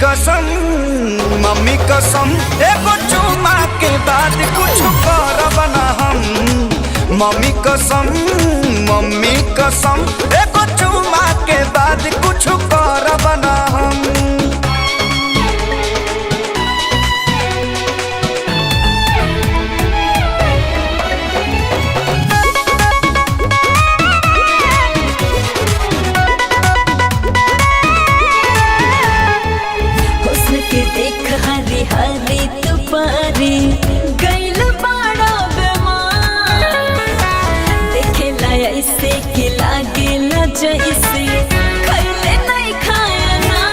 कसम मम्मी कसम एगो चुमा के बाद कुछ करब ना हम। मम्मी कसम एगो चुमा के बाद कुछ करब ना हम। देख हरी हरी तुपारी गैल बाड़ा बेमार। देखे लाया इसे के लागे ला जैसे खैले नहीं खाया ना।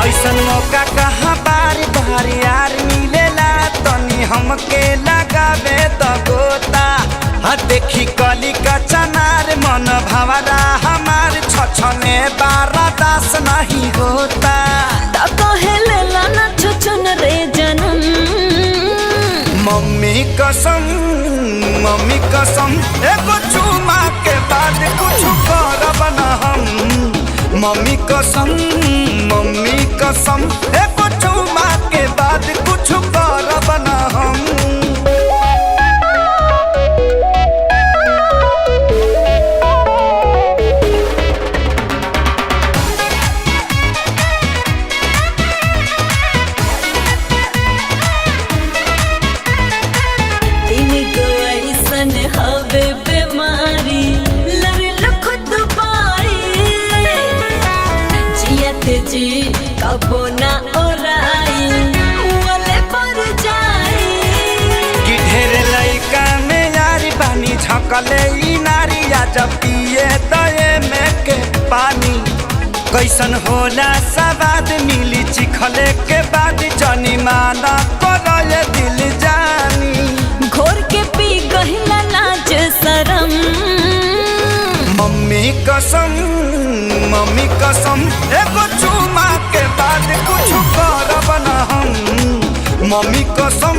ऐसन मौका कहाँ बारी बारी यार मिलेला तनी हमके लगावे त गोता। देखी कली का चनार मन भवरा हमार छछने बारा दास नहीं होता। मम्मी कसम एगो चुमा के बाद कुछ करब ना हम। मम्मी कसम एगो चुमा के बाद कुछ करब ना हम। हवे बीमारी लड़ खुद पाई जियत जी कबो ना ओराई वाले पर जाई। कि ढेर लइका में यारी बानी झकले ई नारी जब पिए दए में के पानी। कैसन होला सवाद मिली चिखले के बाद जनी माना करले दिल जानी। घोर के पी गहिला लाज शरम। मम्मी कसम एगो चुमा के बाद कुछ करब ना हम। मम्मी कसम